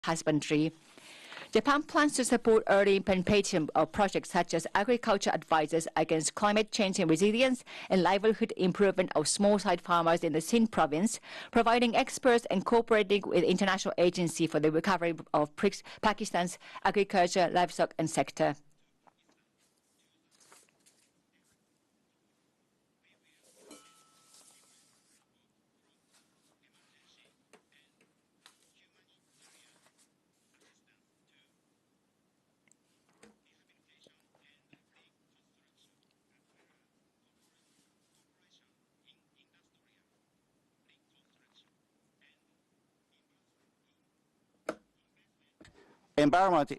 husbandry. Japan plans to support early implementation of projects such as agriculture advisors against climate change and resilience and livelihood improvement of small-sized farmers in the Sindh province, providing experts and cooperating with international agency for the recovery of Pakistan's agriculture, livestock and sector. Environment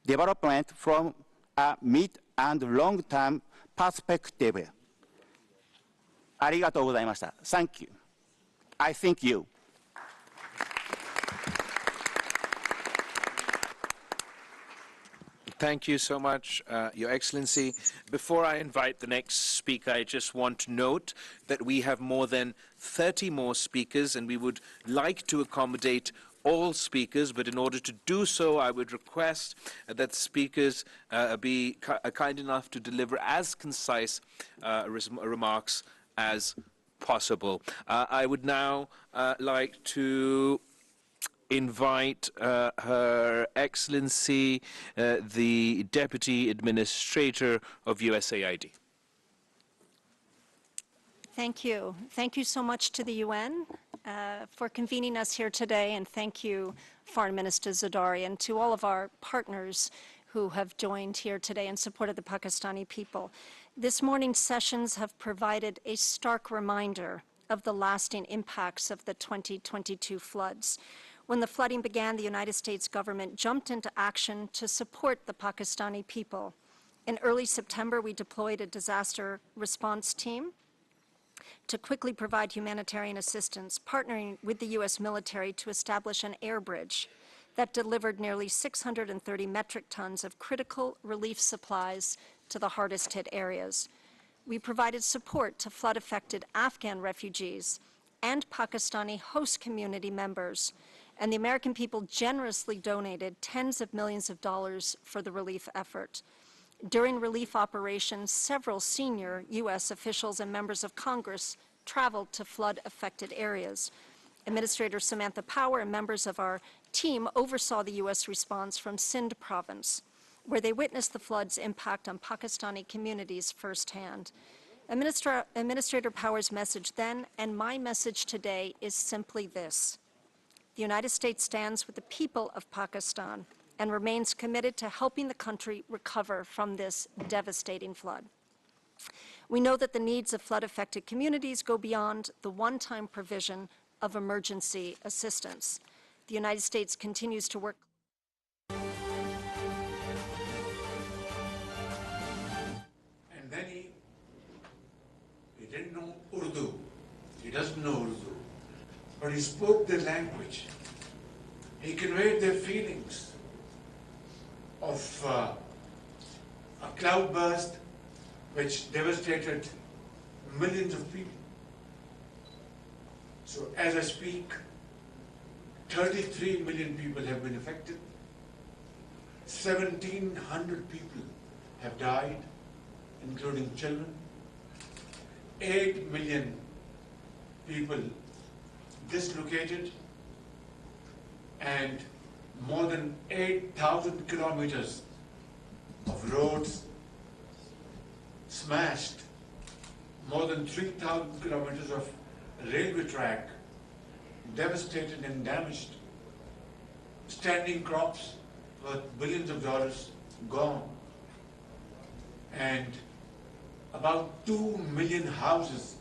development from a mid- and long-term perspective. ありがとうございました。Thank you. I thank you. Thank you so much, Your Excellency. Before I invite the next speaker, I just want to note that we have more than 30 more speakers, and we would like to accommodate all speakers, but in order to do so, I would request that speakers be kind enough to deliver as concise remarks as possible. I would now like to invite Her Excellency, the Deputy Administrator of USAID. Thank you. Thank you so much to the UN for convening us here today, and thank you, Foreign Minister Zardari, and to all of our partners who have joined here today in support of the Pakistani people. This morning's sessions have provided a stark reminder of the lasting impacts of the 2022 floods. When the flooding began, the United States government jumped into action to support the Pakistani people. In early September, we deployed a disaster response team to quickly provide humanitarian assistance, partnering with the U.S. military to establish an air bridge that delivered nearly 630 metric tons of critical relief supplies to the hardest hit areas. We provided support to flood-affected Afghan refugees and Pakistani host community members, and the American people generously donated tens of millions of dollars for the relief effort. During relief operations, several senior U.S. officials and members of Congress traveled to flood-affected areas. Administrator Samantha Power and members of our team oversaw the U.S. response from Sindh province, where they witnessed the flood's impact on Pakistani communities firsthand. Administrator Power's message then, and my message today, is simply this. The United States stands with the people of Pakistan and remains committed to helping the country recover from this devastating flood. We know that the needs of flood-affected communities go beyond the one-time provision of emergency assistance. The United States continues to work. And then he didn't know Urdu. He doesn't know Urdu. But he spoke their language. He conveyed their feelings of a cloudburst which devastated millions of people. So as I speak, 33 million people have been affected. 1,700 people have died, including children. 8 million people dislocated, and more than 8,000 kilometers of roads smashed, more than 3,000 kilometers of railway track devastated and damaged, standing crops worth billions of dollars gone, and about 2 million houses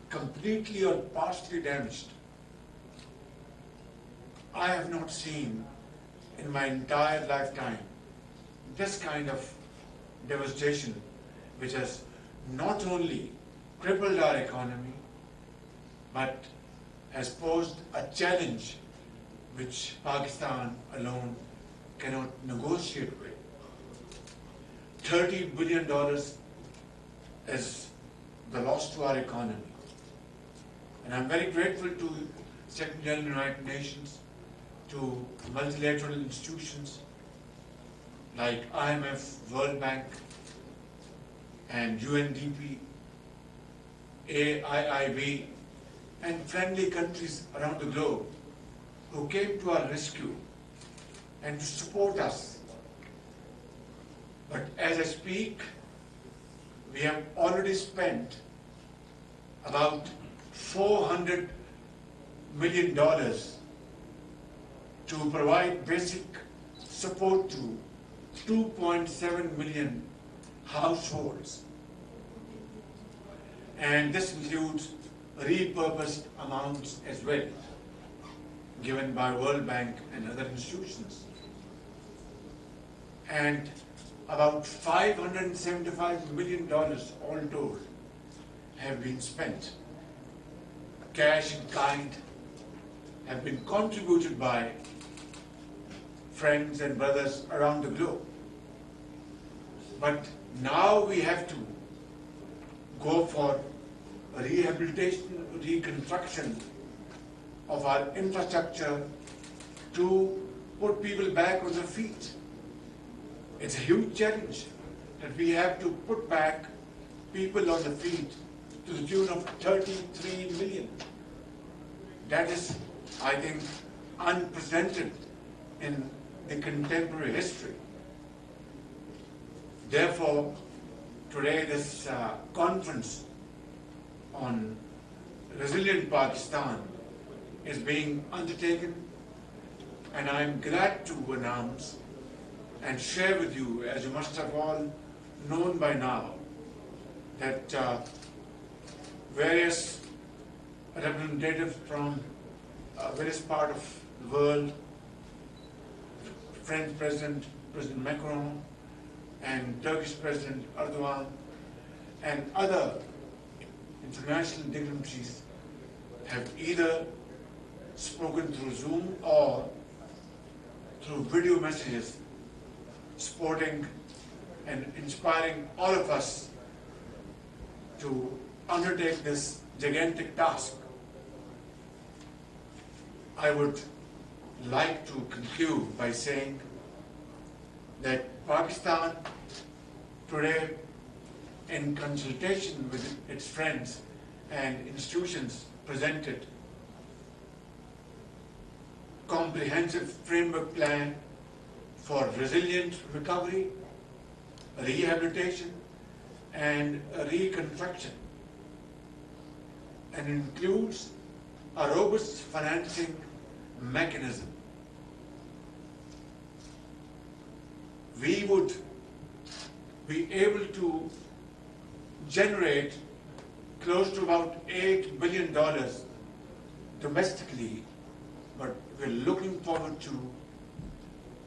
completely or partially damaged. I have not seen in my entire lifetime this kind of devastation, which has not only crippled our economy, but has posed a challenge which Pakistan alone cannot negotiate with. $30 billion is the loss to our economy. And I'm very grateful to Secretary General of the United Nations, to multilateral institutions like IMF, World Bank, and UNDP, AIIB, and friendly countries around the globe who came to our rescue and to support us. But as I speak, we have already spent about $400 million to provide basic support to 2.7 million households. And this includes repurposed amounts as well, given by World Bank and other institutions. And about $575 million all told have been spent. Cash in kind have been contributed by friends and brothers around the globe. But now we have to go for rehabilitation, reconstruction of our infrastructure to put people back on their feet. It's a huge challenge that we have to put back people on the feet to the tune of 33 million. That is, I think, unprecedented in the contemporary history. Therefore, today this conference on resilient Pakistan is being undertaken, and I'm glad to announce and share with you, as you must have all known by now, that various representatives from various parts of the world, French President, President Macron, and Turkish President Erdogan, and other international dignitaries have either spoken through Zoom or through video messages, supporting and inspiring all of us to undertake this gigantic task. I would like to conclude by saying that Pakistan today, in consultation with its friends and institutions, presented comprehensive framework plan for resilient recovery, rehabilitation, and reconstruction, and includes a robust financing mechanism. We would be able to generate close to about $8 billion domestically, but we're looking forward to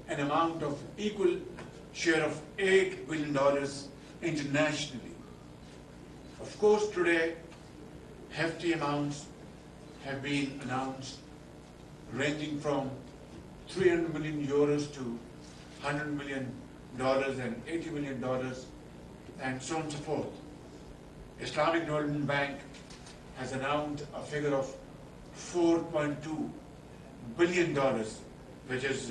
an amount of equal share of $8 billion internationally. Of course, today, hefty amounts have been announced, ranging from 300 million euros to $100 million and $80 million, and so on and so forth. Islamic Development Bank has announced a figure of $4.2 billion, which is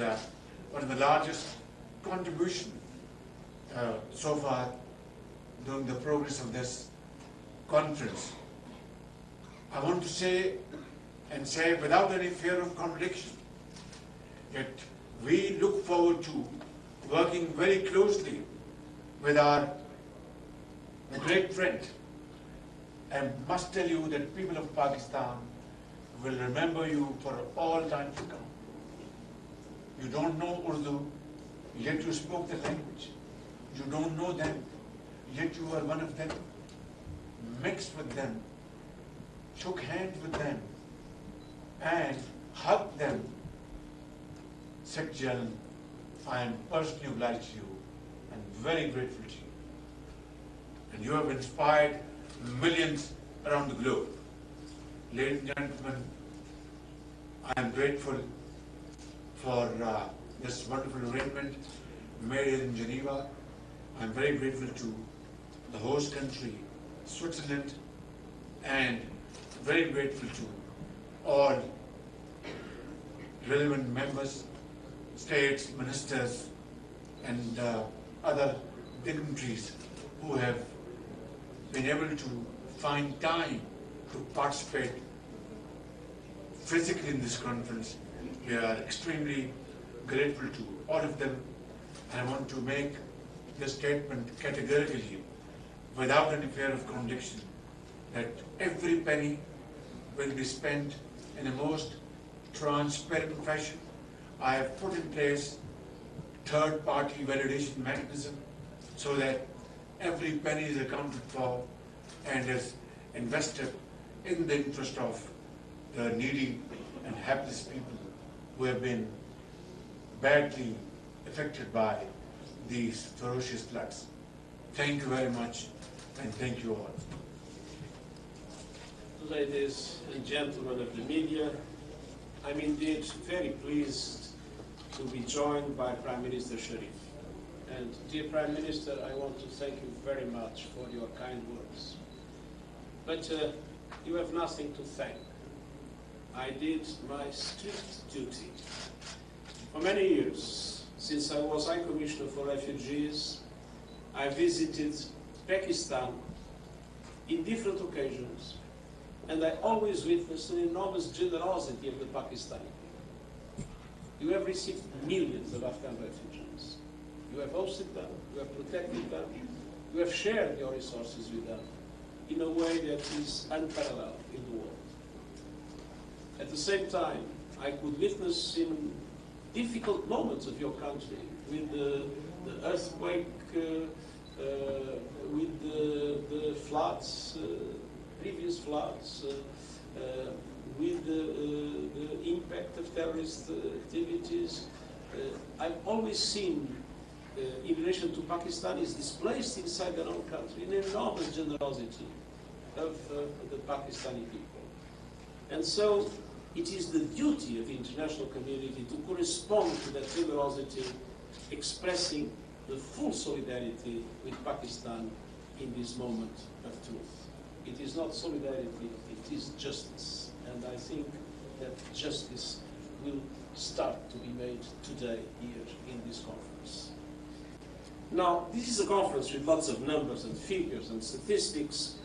one of the largest contributions so far during the progress of this conference. I want to say without any fear of contradiction that we look forward to working very closely with our great friend, and must tell you that people of Pakistan will remember you for all time to come. You don't know Urdu, yet you spoke the language. You don't know them, yet you are one of them. Mixed with them, shook hands with them, and hugged them. Secretary, I am personally obliged to you and very grateful to you. And you have inspired millions around the globe. Ladies and gentlemen, I am grateful for this wonderful arrangement made here in Geneva. I am very grateful to the host country, Switzerland, and very grateful to all relevant members, states, ministers, and other dignitaries who have been able to find time to participate physically in this conference. We are extremely grateful to all of them, and I want to make the statement categorically, without any fear of contradiction, that every penny will be spent in a most transparent fashion. I have put in place third-party validation mechanism so that every penny is accounted for and is invested in the interest of the needy and helpless people who have been badly affected by these ferocious floods. Thank you very much, and thank you all. Ladies and gentlemen of the media, I'm indeed very pleased to be joined by Prime Minister Sharif. And dear Prime Minister, I want to thank you very much for your kind words. But you have nothing to thank. I did my strict duty. For many years, since I was High Commissioner for Refugees, I visited Pakistan in different occasions, and I always witnessed an enormous generosity of the Pakistani people. You have received millions of Afghan refugees. You have hosted them, you have protected them, you have shared your resources with them in a way that is unparalleled in the world. At the same time, I could witness in difficult moments of your country, with the earthquake, with the floods, previous floods, with the impact of terrorist activities. I've always seen, in relation to Pakistanis displaced inside their own country, an enormous generosity of the Pakistani people. And so it is the duty of the international community to correspond to that generosity, expressing the full solidarity with Pakistan in this moment of truth. It is not solidarity, it is justice. And I think that justice will start to be made today here in this conference. Now, this is a conference with lots of numbers and figures and statistics,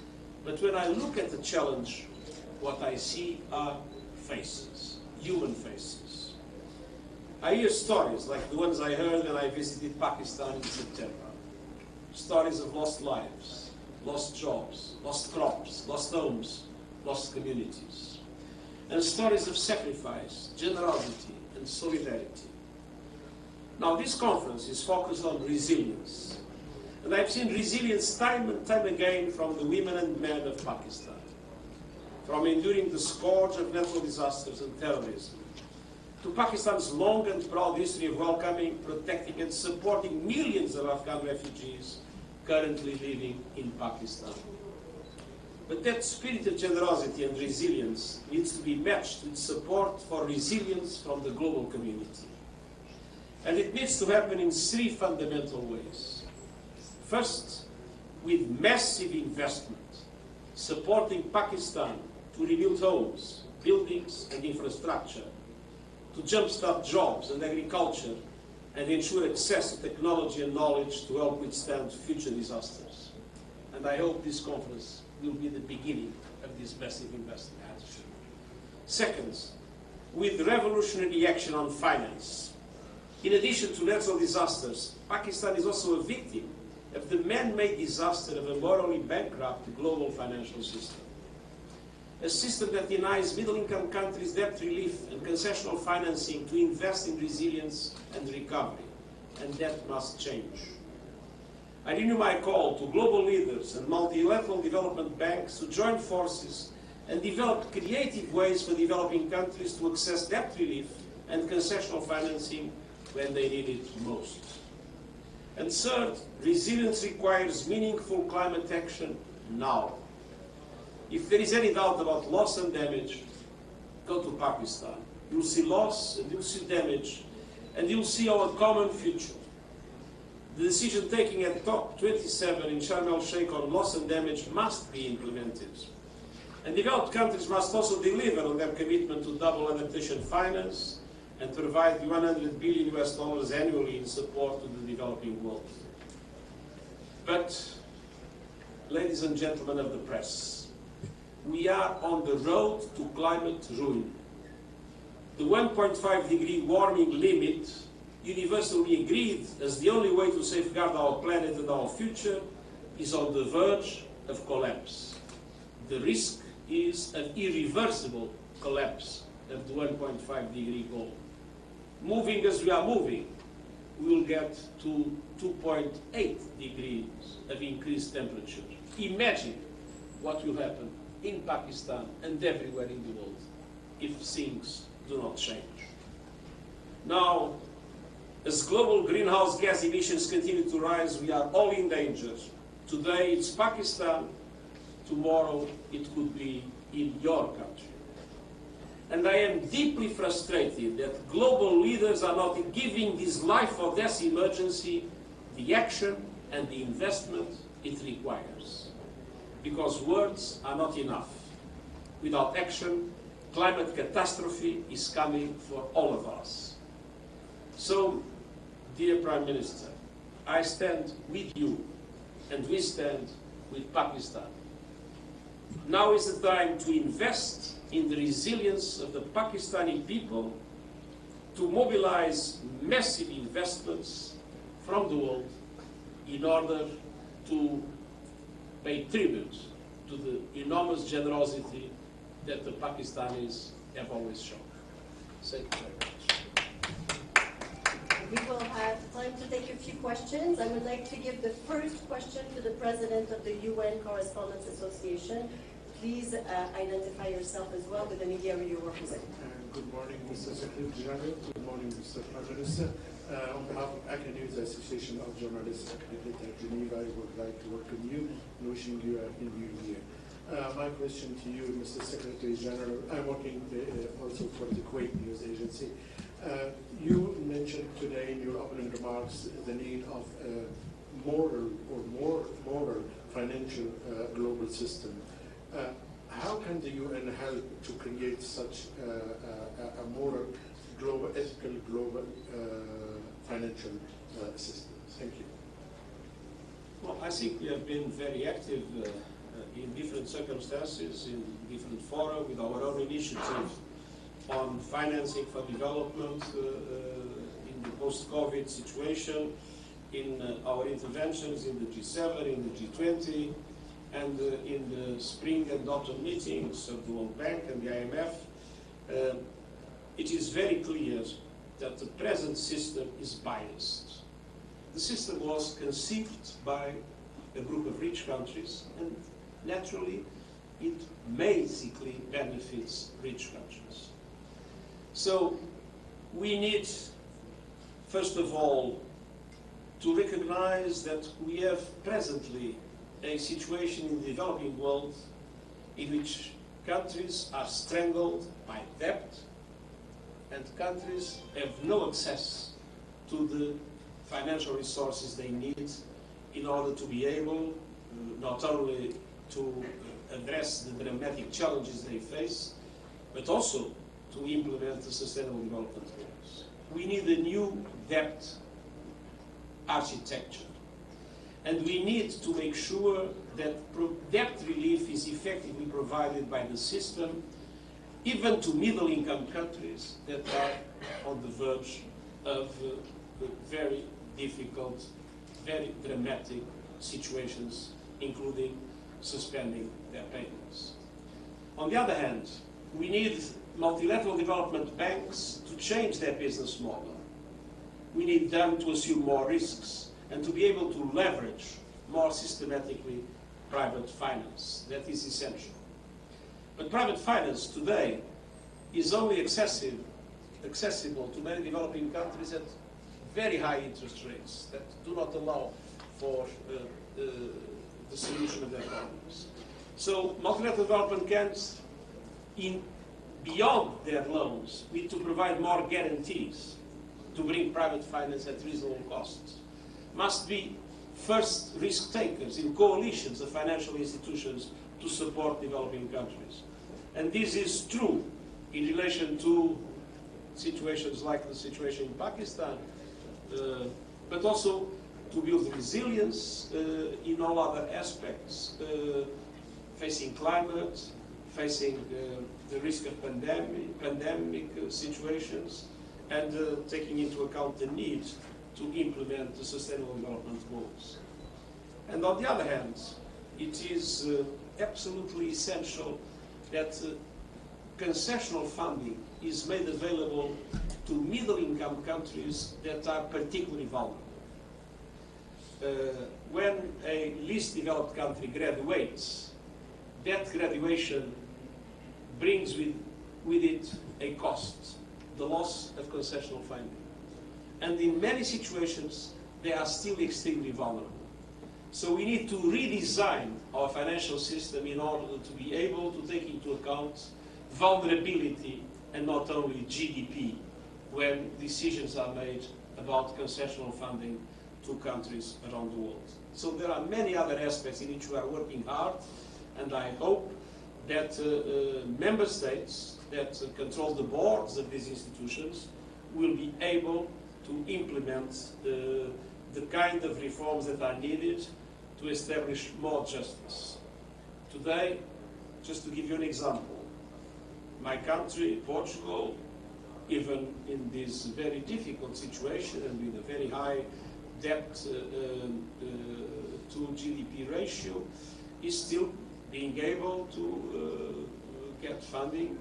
but when I look at the challenge, what I see are faces, human faces. I hear stories like the ones I heard when I visited Pakistan in September. Stories of lost lives, lost jobs, lost crops, lost homes, lost communities. And stories of sacrifice, generosity, and solidarity. Now, this conference is focused on resilience. And I've seen resilience time and time again from the women and men of Pakistan. From enduring the scourge of natural disasters and terrorism, to Pakistan's long and proud history of welcoming, protecting, and supporting millions of Afghan refugees currently living in Pakistan. But that spirit of generosity and resilience needs to be matched with support for resilience from the global community. And it needs to happen in three fundamental ways. First, with massive investment, supporting Pakistan to rebuild homes, buildings, and infrastructure, to jumpstart jobs and agriculture, and ensure access to technology and knowledge to help withstand future disasters. And I hope this conference will be the beginning of this massive investment. Second, with revolutionary action on finance. In addition to natural disasters, Pakistan is also a victim of the man-made disaster of a morally bankrupt global financial system. A system that denies middle-income countries debt relief and concessional financing to invest in resilience and recovery. And that must change. I renew my call to global leaders and multilateral development banks to join forces and develop creative ways for developing countries to access debt relief and concessional financing when they need it most. And third, resilience requires meaningful climate action now. If there is any doubt about loss and damage, go to Pakistan. You'll see loss and you'll see damage, and you'll see our common future. The decision taken at COP27 in Sharm el-Sheikh on loss and damage must be implemented. And developed countries must also deliver on their commitment to double adaptation finance, and provide $100 billion annually in support to the developing world. But, ladies and gentlemen of the press, we are on the road to climate ruin. The 1.5 degree warming limit, universally agreed as the only way to safeguard our planet and our future, is on the verge of collapse. The risk is an irreversible collapse of the 1.5 degree goal. Moving as we are moving, we will get to 2.8 degrees of increased temperature. Imagine what will happen in Pakistan and everywhere in the world if things do not change. Now, as global greenhouse gas emissions continue to rise, we are all in danger. Today it's Pakistan, tomorrow it could be in your country. And I am deeply frustrated that global leaders are not giving this life or death emergency the action and the investment it requires. Because words are not enough. Without action, climate catastrophe is coming for all of us. So, dear Prime Minister, I stand with you and we stand with Pakistan. Now is the time to invest in the resilience of the Pakistani people, to mobilize massive investments from the world in order to pay tribute to the enormous generosity that the Pakistanis have always shown. Thank you very much. We will have time to take a few questions. I would like to give the first question to the President of the UN Correspondents Association. Please identify yourself as well with the media you represent. Good morning, Mr. Secretary General. Good morning, Mr. Prime Minister. On behalf of Academics Association of Journalists accredited at Geneva, I would like to welcome you and wishing you a Happy New Year. My question to you, Mr. Secretary General, I'm working also for the Kuwait News Agency. You mentioned today in your opening remarks the need of a more financial global system. How can the UN help to create such a more global, ethical global financial system? Thank you. Well, I think we have been very active in different circumstances, in different fora, with our own initiative on financing for development in the post-COVID situation, in our interventions in the G7, in the G20, and in the spring and autumn meetings of the World Bank and the IMF. It is very clear that the present system is biased. The system was conceived by a group of rich countries, and naturally it basically benefits rich countries. So we need, first of all, to recognize that we have presently a situation in the developing world in which countries are strangled by debt and countries have no access to the financial resources they need in order to be able not only to address the dramatic challenges they face, but also to implement the Sustainable Development Goals. We need a new debt architecture. And we need to make sure that debt relief is effectively provided by the system, even to middle-income countries that are on the verge of very difficult, very dramatic situations, including suspending their payments. On the other hand, we need multilateral development banks to change their business model. We need them to assume more risks and to be able to leverage more systematically private finance. That is essential. But private finance today is only accessible to many developing countries at very high interest rates that do not allow for the solution of their problems. So multilateral development banks, beyond their loans, need to provide more guarantees to bring private finance at reasonable costs. Must be first risk takers in coalitions of financial institutions to support developing countries. And this is true in relation to situations like the situation in Pakistan, but also to build resilience in all other aspects, facing climate, facing the risk of pandemic situations, and taking into account the need to implement the Sustainable Development Goals. And on the other hand, it is absolutely essential that concessional funding is made available to middle-income countries that are particularly vulnerable. When a least developed country graduates, that graduation brings with it a cost, the loss of concessional funding. And in many situations, they are still extremely vulnerable. So we need to redesign our financial system in order to be able to take into account vulnerability and not only GDP when decisions are made about concessional funding to countries around the world. So there are many other aspects in which we are working hard, and I hope that member states that control the boards of these institutions will be able to implement the kind of reforms that are needed to establish more justice. Today, just to give you an example, my country, Portugal, even in this very difficult situation and with a very high debt to GDP ratio, is still being able to get funding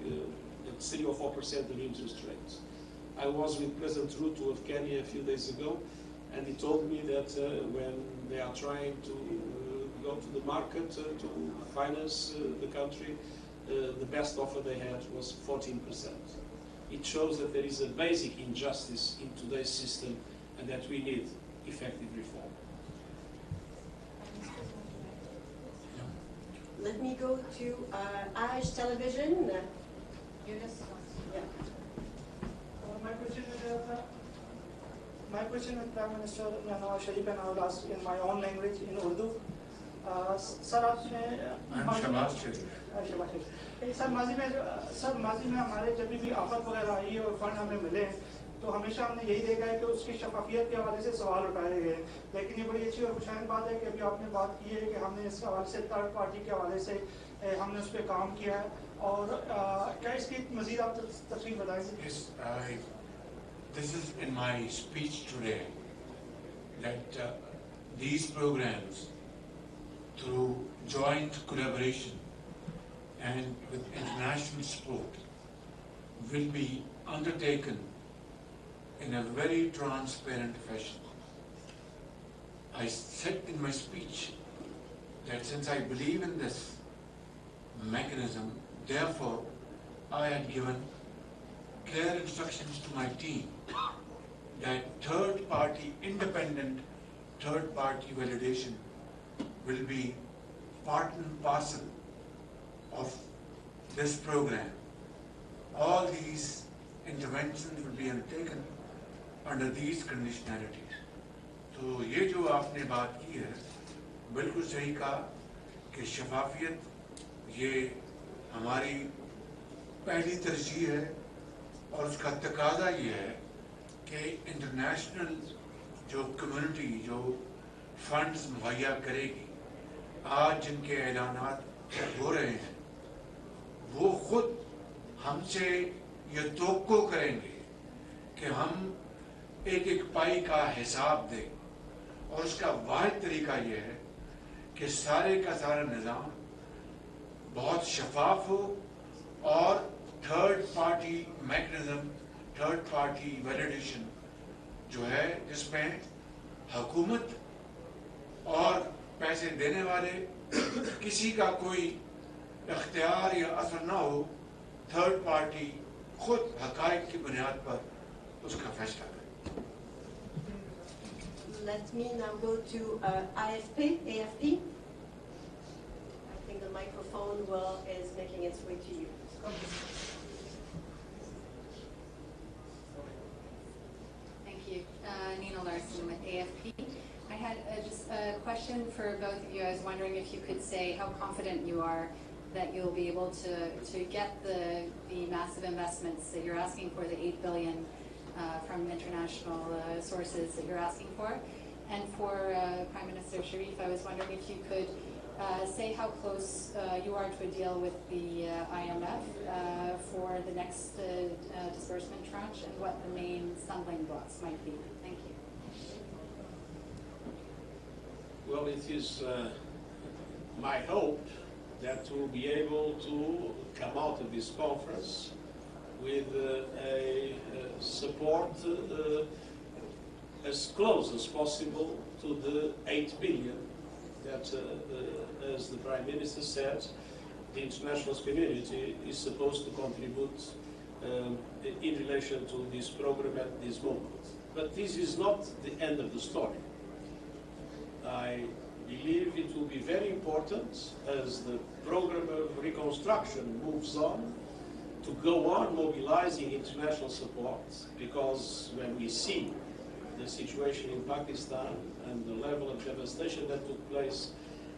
at 3 or 4% of interest rates. I was with President Ruto of Kenya a few days ago, and he told me that when they are trying to go to the market to finance the country, the best offer they had was 14%. It shows that there is a basic injustice in today's system and that we need effective reform. Let me go to Irish television. Eunice? Yeah. My question is Prime Minister Nawaz Sharif, and I will ask in my own language, in Urdu. Sir आपने sir माजी में हमारे जब भी आफत वगैरह आई है और फंड हमें मिले तो हमेशा हमने यही देखा है कि उसकी शफाफियत के हवाले से सवाल उठाए गए, लेकिन ये बड़ी अच्छी और खुशहाल बात है कि अभी आपने बात की है कि हमने इस हवाले से थर्ड पार्टी के हवाले से हमने उस पर काम किया है, और क्या इसकी मज़ीद आप तफसील बताएंगे? Yes, this is in my speech today, that these programs, through joint collaboration and with international support, will be undertaken in a very transparent fashion. I said in my speech that since I believe in this mechanism, therefore I had given clear instructions to my team that third-party, independent third-party validation will be part and parcel of this program. All these interventions will be undertaken under these conditionalities. तो ये जो आपने बात की है बिल्कुल सही कहा कि शफाफियत ये हमारी पहली तरजीह है, और उसका तकाजा ये है कि इंटरनेशनल जो कम्युनिटी जो फंड्स मुहैया करेगी, आज जिनके ऐलानात हो रहे हैं, वो खुद हमसे ये तवक्को करेंगे कि हम एक एक पाई का हिसाब दें, और उसका वाहिद तरीका ये है कि सारे का सारा निज़ाम बहुत शफाफ हो और third party mechanism, third party validation जो है जिसमें हुकूमत और पैसे देने वाले किसी का कोई इख्तियार या असर ना हो, थर्ड पार्टी खुद हकायक की बुनियाद पर उसका फैसला करे. Let me now go to AFP. I think the microphone is making its way to you. Thank you. Nina Larson with AFP. I had just a question for both of you. I was wondering if you could say how confident you are that you'll be able to get the massive investments that you're asking for, the $8 billion from international sources that you're asking for. And for Prime Minister Sharif, I was wondering if you could say how close you are to a deal with the IMF for the next disbursement tranche and what the main stumbling blocks might be. Thank you. Well, it is my hope that we'll be able to come out of this conference with a support as close as possible to the 8 billion that, as the Prime Minister said, the international community is supposed to contribute in relation to this program at this moment. But this is not the end of the story. I believe it will be very important as the program of reconstruction moves on to go on mobilizing international support, because when we see the situation in Pakistan and the level of devastation that took place,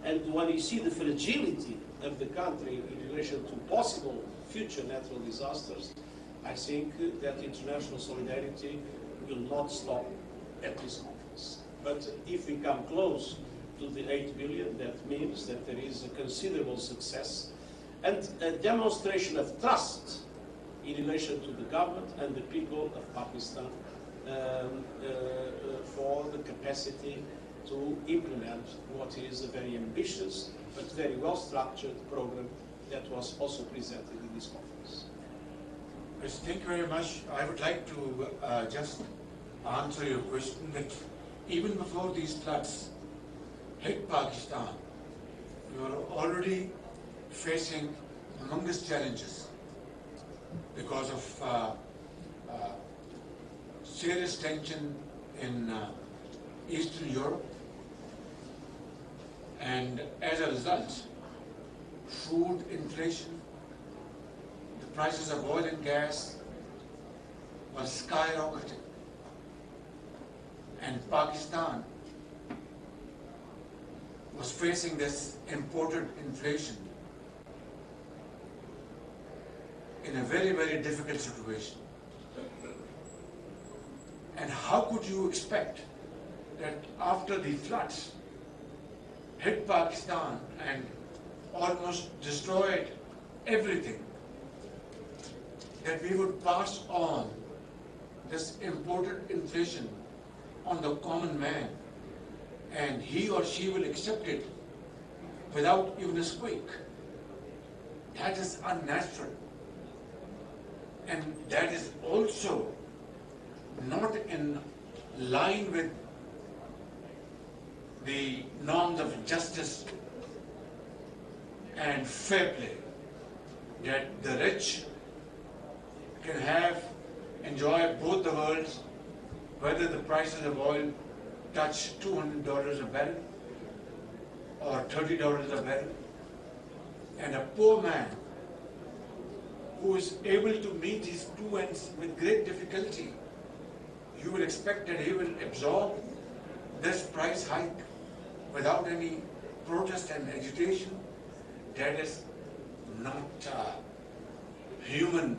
and when you see the fragility of the country in relation to possible future natural disasters, I think that international solidarity will not stop at this conference. But if we come close to the 8 billion, that means that there is a considerable success and a demonstration of trust in relation to the government and the people of Pakistan for the capacity to implement what is a very ambitious but very well-structured program that was also presented in this conference. Yes, thank you very much. I would like to just answer your question that even before these floods hit Pakistan, we were already facing humongous challenges because of serious tension in Eastern Europe, and as a result, food inflation, the prices of oil and gas were skyrocketing, and Pakistan was facing this imported inflation in a very, very difficult situation. And how could you expect that after the floods hit Pakistan and almost destroyed everything, that we would pass on this imported inflation on the common man, and he or she will accept it without even a squeak? That is unnatural. And that is also not in line with the norms of justice and fair play, that the rich can enjoy both the worlds, whether the prices of oil touch $200 a barrel or $30 a barrel, and a poor man who is able to meet his two ends with great difficulty, you will expect that he will absorb this price hike without any protest and agitation. That is not human,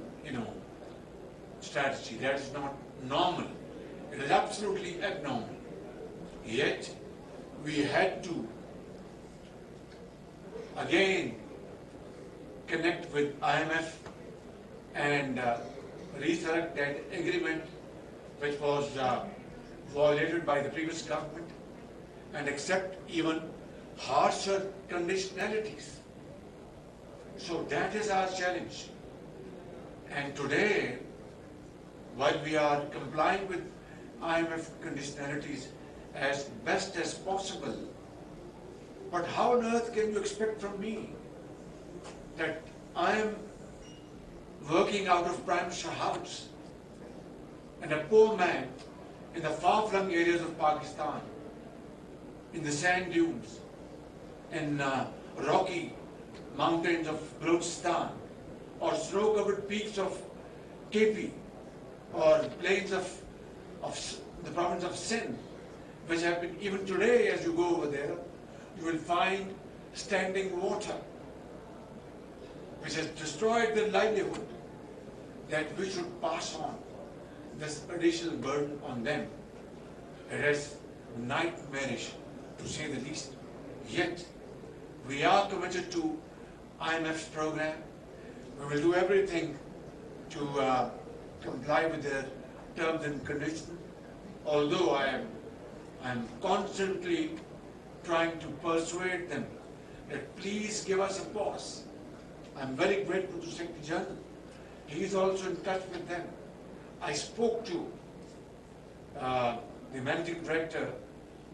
strategy. That is not normal. It is absolutely abnormal. Yet, we had to again connect with IMF and resurrect that agreement which was violated by the previous government, and accept even harsher conditionalities. So that is our challenge. And today, while we are complying with IMF conditionalities as best as possible, but how on earth can you expect from me that I am working out of Prime Minister's house and a poor man in the far-flung areas of Pakistan, in the sand dunes, in rocky mountains of Balochistan, or snow-covered peaks of KP, or plains of the province of Sindh, which have been, even today as you go over there, you will find standing water. which has destroyed their livelihood, that we should pass on this additional burden on them. It is nightmarish, to say the least. Yet, we are committed to IMF's program. We will do everything to comply with their terms and conditions, although I am constantly trying to persuade them that please give us a pause. I'm very grateful to Secretary General. He is also in touch with them. I spoke to the Managing Director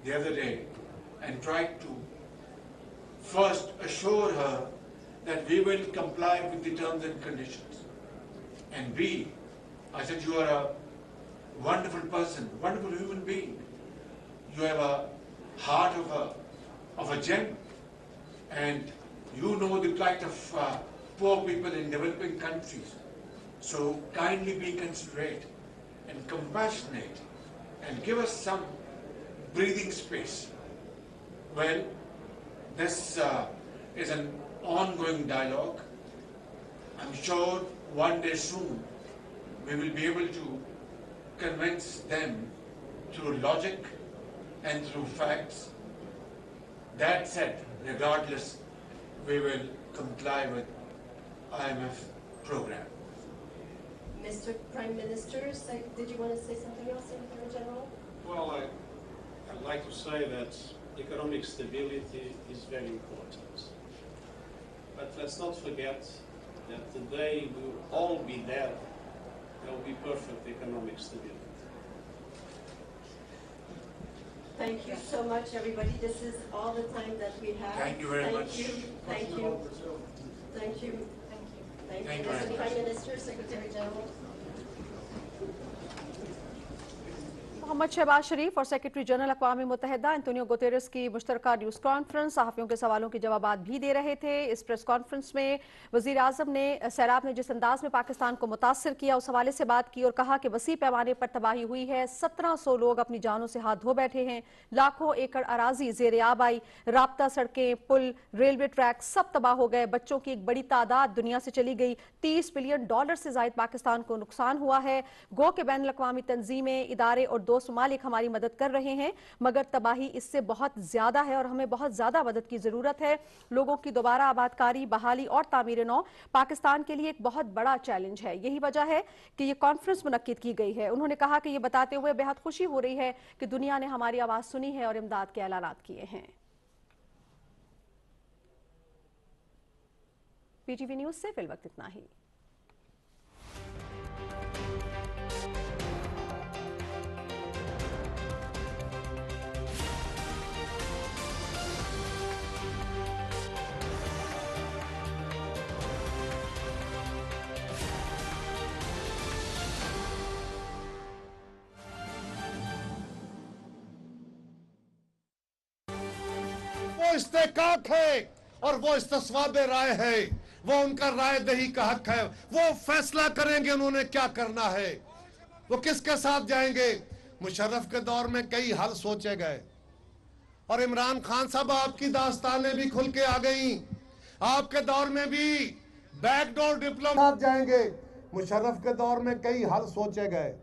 the other day and tried to first assure her that we will comply with the terms and conditions. And B, I said, you are a wonderful person, wonderful human being. You have a heart of a gem, and you know the plight of poor people in developing countries. So kindly be considerate and compassionate and give us some breathing space. Well, this is an ongoing dialogue. I'm sure one day soon we will be able to convince them through logic and through facts. That said, regardless, we will comply with IMF program. Mr. Prime Minister, did you want to say something else, Secretary General? Well, I'd like to say that economic stability is very important. But let's not forget that the day we will all be there, there will be perfect economic stability. Thank you so much, everybody. This is all the time that we have. Thank you very much. Thank you. Thank you. Thank you, Mr. Prime Minister, Secretary General. Mohammad Shahbaz शरीफ और secretary general अक़वामी मुत्तहिदा Antonio Guterres की मुश्तरका news conference सहाफ़ियों के सवालों के जवाबात भी दे रहे थे। इस press conference में वज़ीर आज़म ने सैलाब ने जिस अंदाज में पाकिस्तान को मुतासर किया उस हवाले से बात की और कहा कि वसी पैमाने पर तबाही हुई है, 1700 लोग अपनी जानों से हाथ धो बैठे हैं, लाखों एकड़ अराजी ज़ेर आब आई, राब्ता सड़कें, पुल, रेलवे ट्रैक सब तबाह हो गए, बच्चों की एक बड़ी तादाद दुनिया से चली गई, $30 बिलियन से ज़ायद पाकिस्तान को नुकसान हुआ है। गो के बैन अल-अक़वामी तंजीमें, इदारे और दोस्त ममालिक हमारी मदद कर रहे हैं, मगर तबाही इससे बहुत ज्यादा है और हमें बहुत ज्यादा मदद की जरूरत है। लोगों की दोबारा आबादकारी, बहाली और तामीर नौ पाकिस्तान के लिए एक बहुत बड़ा चैलेंज है। यही वजह है कि ये कॉन्फ्रेंस मुनक्किद की गई है। उन्होंने कहा कि ये बताते हुए बेहद खुशी हो रही है कि दुनिया ने हमारी आवाज सुनी है और इमदाद के ऐलानात किए हैं। पीटीवी न्यूज से फिल वक्त इतना ही। इस्तेकाक है और वो इस्तिस्वाब राय है, वो उनका राय दही का हक है, वो फैसला करेंगे उन्होंने क्या करना है, वो किसके साथ जाएंगे। मुशर्रफ के दौर में कई हल सोचे गए और इमरान खान साहब आपकी दास्तानें भी खुल के आ गई, आपके दौर में भी बैकडोर डिप्लोमेट जाएंगे। मुशर्रफ के दौर में कई हल सोचे गए।